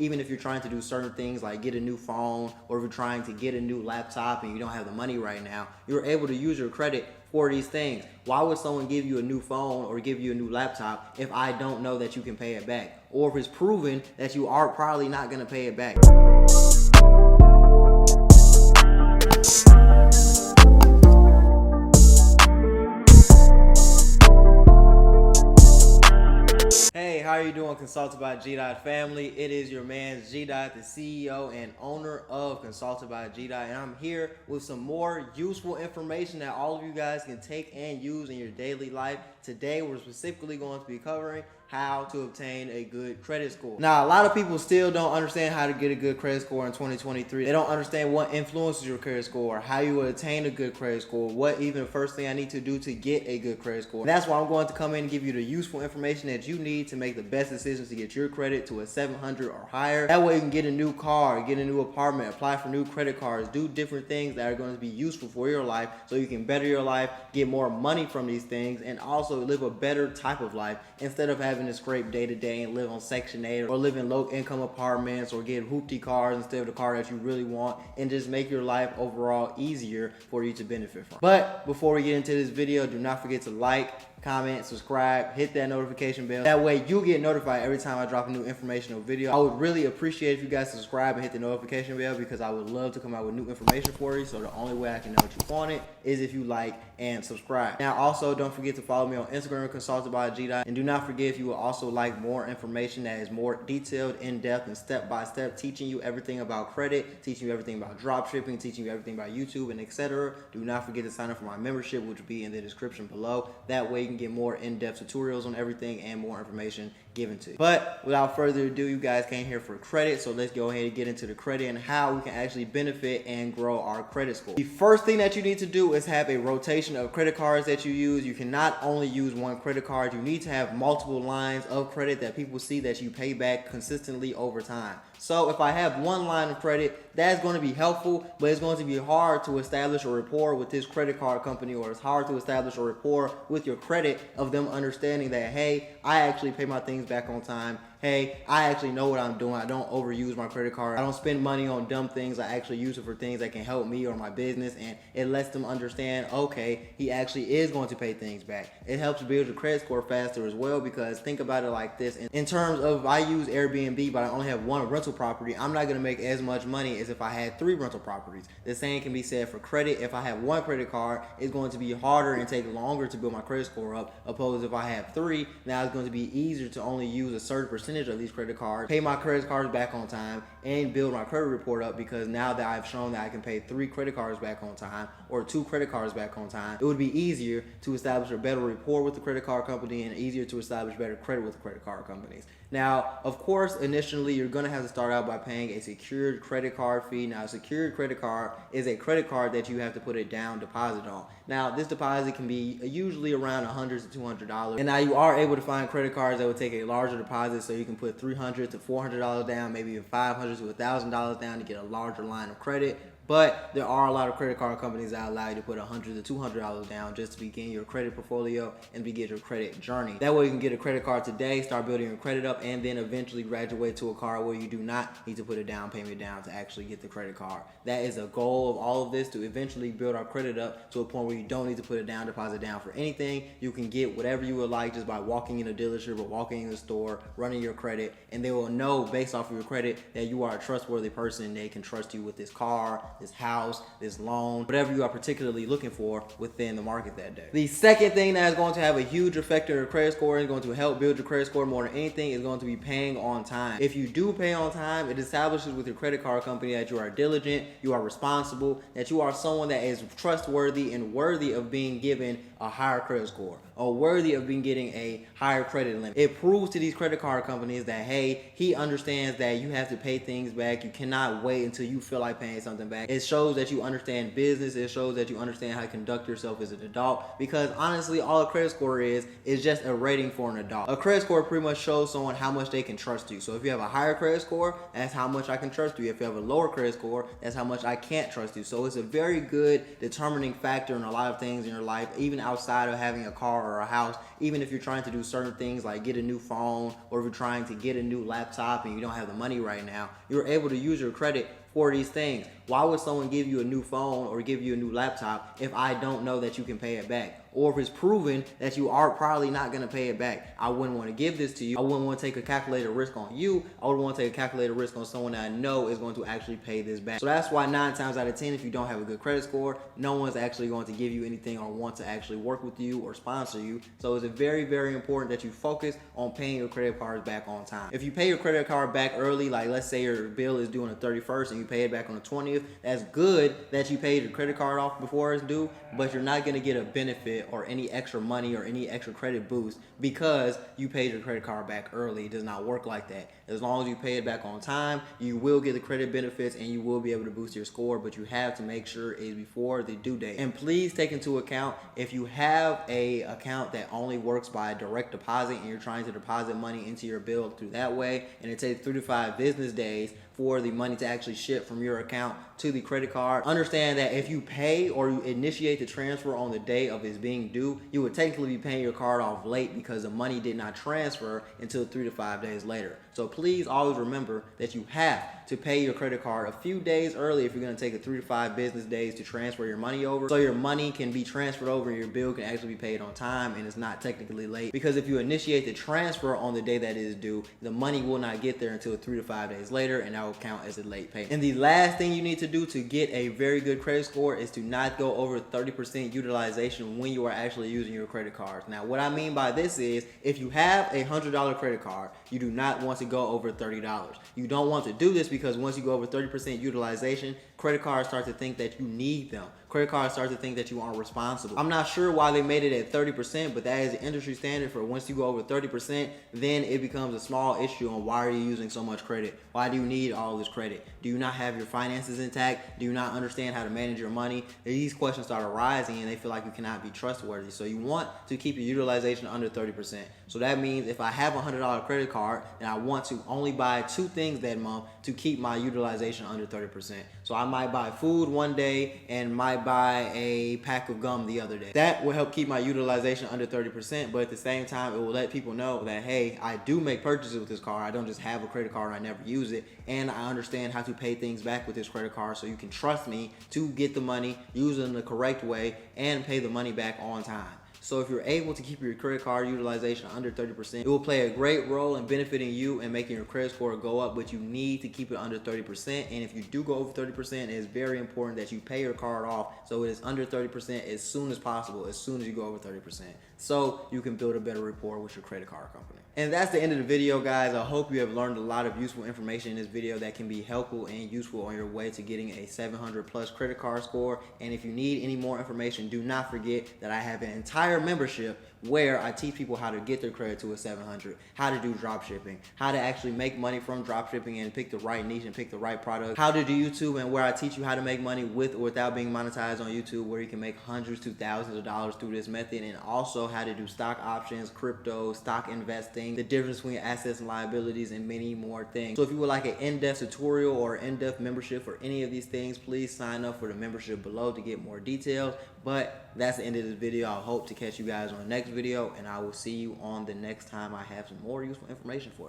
Even if you're trying to do certain things like get a new phone, or if you're trying to get a new laptop and you don't have the money right now, you're able to use your credit for these things. Why would someone give you a new phone or give you a new laptop if I don't know that you can pay it back? Or if it's proven that you are probably not gonna pay it back? Hey, how are you doing, Consulted by G Dot family? It is your man G Dot, the CEO and owner of Consulted by G Dot, and I'm here with some more useful information that all of you guys can take and use in your daily life. Today, we're specifically going to be covering how to obtain a good credit score. Now, a lot of people still don't understand how to get a good credit score in 2023. They don't understand what influences your credit score, how you would attain a good credit score, what even the first thing I need to do to get a good credit score. And that's why I'm going to come in and give you the useful information that you need to make the best decisions to get your credit to a 700 or higher. That way you can get a new car, get a new apartment, apply for new credit cards, do different things that are going to be useful for your life so you can better your life, get more money from these things, and also live a better type of life instead of having to scrape day to day and live on Section 8 or live in low income apartments or get hoopty cars instead of the car that you really want, and just make your life overall easier for you to benefit from. But before we get into this video, do not forget to like, comment, subscribe, hit that notification bell. That way you get notified every time I drop a new informational video. I would really appreciate if you guys subscribe and hit the notification bell, because I would love to come out with new information for you. So the only way I can know that you want it is if you like and subscribe. Now also, don't forget to follow me on Instagram, Consulted by G Dot, and do not forget if you would also like more information that is more detailed, in-depth, and step-by-step, teaching you everything about credit, teaching you everything about drop shipping, teaching you everything about YouTube, and etc. Do not forget to sign up for my membership, which will be in the description below. That way you can get more in-depth tutorials on everything and more information given to you. But without further ado, you guys came here for credit, so let's go ahead and get into the credit and how we can actually benefit and grow our credit score. The first thing that you need to do is have a rotation of credit cards that you use. You cannot only use one credit card. You need to have multiple lines of credit that people see that you pay back consistently over time. So if I have one line of credit, that's going to be helpful, but it's going to be hard to establish a rapport with this credit card company, or it's hard to establish a rapport with your credit of them understanding that, hey, I actually pay my things back on time. Hey, I actually know what I'm doing. I don't overuse my credit card. I don't spend money on dumb things. I actually use it for things that can help me or my business, and it lets them understand, okay, he actually is going to pay things back. It helps build your credit score faster as well, because think about it like this. In terms of, I use Airbnb, but I only have one rental property, I'm not going to make as much money as if I had 3 rental properties. The same can be said for credit. If I have one credit card, it's going to be harder and take longer to build my credit score up, opposed if I have 3, now it's going to be easier to only use a certain percentage of these credit cards, pay my credit cards back on time, and build my credit report up, because now that I've shown that I can pay 3 credit cards back on time or 2 credit cards back on time, it would be easier to establish a better rapport with the credit card company and easier to establish better credit with the credit card companies. Now, of course, initially you're going to have to start out by paying a secured credit card fee. Now, a secured credit card is a credit card that you have to put a down deposit on. Now, this deposit can be usually around $100 to $200. And now you are able to find credit cards that will take a larger deposit, so you can put $300 to $400 down, maybe even $500 to $1,000 down to get a larger line of credit. But there are a lot of credit card companies that allow you to put $100 to $200 down just to begin your credit portfolio and begin your credit journey. That way you can get a credit card today, start building your credit up, and then eventually graduate to a card where you do not need to put a down payment down to actually get the credit card. That is a goal of all of this, to eventually build our credit up to a point where you don't need to put a down deposit down for anything. You can get whatever you would like just by walking in a dealership or walking in the store, running your credit, and they will know based off of your credit that you are a trustworthy person. They can trust you with this car, this house, this loan, whatever you are particularly looking for within the market that day. The second thing that is going to have a huge effect on your credit score and is going to help build your credit score more than anything is going to be paying on time. If you do pay on time, it establishes with your credit card company that you are diligent, you are responsible, that you are someone that is trustworthy and worthy of being given a higher credit score, or worthy of being getting a higher credit limit. It proves to these credit card companies that, hey, he understands that you have to pay things back. You cannot wait until you feel like paying something back. It shows that you understand business. It shows that you understand how to conduct yourself as an adult, because honestly, all a credit score is just a rating for an adult. A credit score pretty much shows someone how much they can trust you. So if you have a higher credit score, that's how much I can trust you. If you have a lower credit score, that's how much I can't trust you. So it's a very good determining factor in a lot of things in your life, even outside of having a car or a house, even if you're trying to do certain things like get a new phone, or if you're trying to get a new laptop and you don't have the money right now, you're able to use your credit for these things. Why would someone give you a new phone or give you a new laptop if I don't know that you can pay it back? Or if it's proven that you are probably not going to pay it back? I wouldn't want to give this to you. I wouldn't want to take a calculated risk on you. I would want to take a calculated risk on someone that I know is going to actually pay this back. So that's why 9 times out of 10, if you don't have a good credit score, no one's actually going to give you anything or want to actually work with you or sponsor you. So it's very, very important that you focus on paying your credit cards back on time. If you pay your credit card back early, like let's say your bill is due on the 31st and you pay it back on the 20th, that's good that you paid your credit card off before it's due, but you're not going to get a benefit or any extra money or any extra credit boost because you paid your credit card back early. It does not work like that. As long as you pay it back on time, you will get the credit benefits and you will be able to boost your score, but you have to make sure it's before the due date. And please take into account, if you have a account that only works by direct deposit and you're trying to deposit money into your bill through that way, and it takes 3 to 5 business days for the money to actually ship from your account to the credit card, understand that if you pay or you initiate the transfer on the day of its being due, you would technically be paying your card off late because the money did not transfer until 3 to 5 days later. So please always remember that you have to pay your credit card a few days early if you're going to take 3 to 5 business days to transfer your money over, so your money can be transferred over and your bill can actually be paid on time and it's not technically late. Because if you initiate the transfer on the day that it is due, the money will not get there until 3 to 5 days later, and that will count as a late payment. And the last thing you need to do to get a very good credit score is to not go over 30% utilization when you are actually using your credit cards. Now, what I mean by this is, if you have a $100 credit card, you do not want to go over $30. You don't want to do this because once you go over 30% utilization, credit cards start to think that you need them. Credit cards start to think that you aren't responsible. I'm not sure why they made it at 30%, but that is the industry standard for once you go over 30%, then it becomes a small issue on why are you using so much credit? Why do you need all this credit? Do you not have your finances intact? Do you not understand how to manage your money? These questions start arising and they feel like you cannot be trustworthy. So you want to keep your utilization under 30%. So that means if I have a $100 credit card and I want to only buy 2 things that month to keep my utilization under 30%. So I might buy food one day and might buy a pack of gum the other day. That will help keep my utilization under 30%, but at the same time, it will let people know that, hey, I do make purchases with this card. I don't just have a credit card and I never use it, and I understand how to pay things back with this credit card, so you can trust me to get the money, use it in the correct way, and pay the money back on time. So if you're able to keep your credit card utilization under 30%, it will play a great role in benefiting you and making your credit score go up, but you need to keep it under 30%. And if you do go over 30%, it is very important that you pay your card off so it is under 30% as soon as possible, as soon as you go over 30%, so you can build a better rapport with your credit card company. And that's the end of the video, guys. I hope you have learned a lot of useful information in this video that can be helpful and useful on your way to getting a 700 plus credit card score. And if you need any more information, do not forget that I have an entire membership where I teach people how to get their credit to a 700, how to do drop shipping, how to actually make money from drop shipping and pick the right niche and pick the right product, how to do YouTube, and where I teach you how to make money with or without being monetized on YouTube, where you can make hundreds to thousands of dollars through this method, and also how to do stock options, crypto, stock investing, the difference between assets and liabilities, and many more things. So if you would like an in-depth tutorial or in-depth membership for any of these things, please sign up for the membership below to get more details. But that's the end of this video. I hope to catch you guys on the next video, and I will see you on the next time I have some more useful information for you.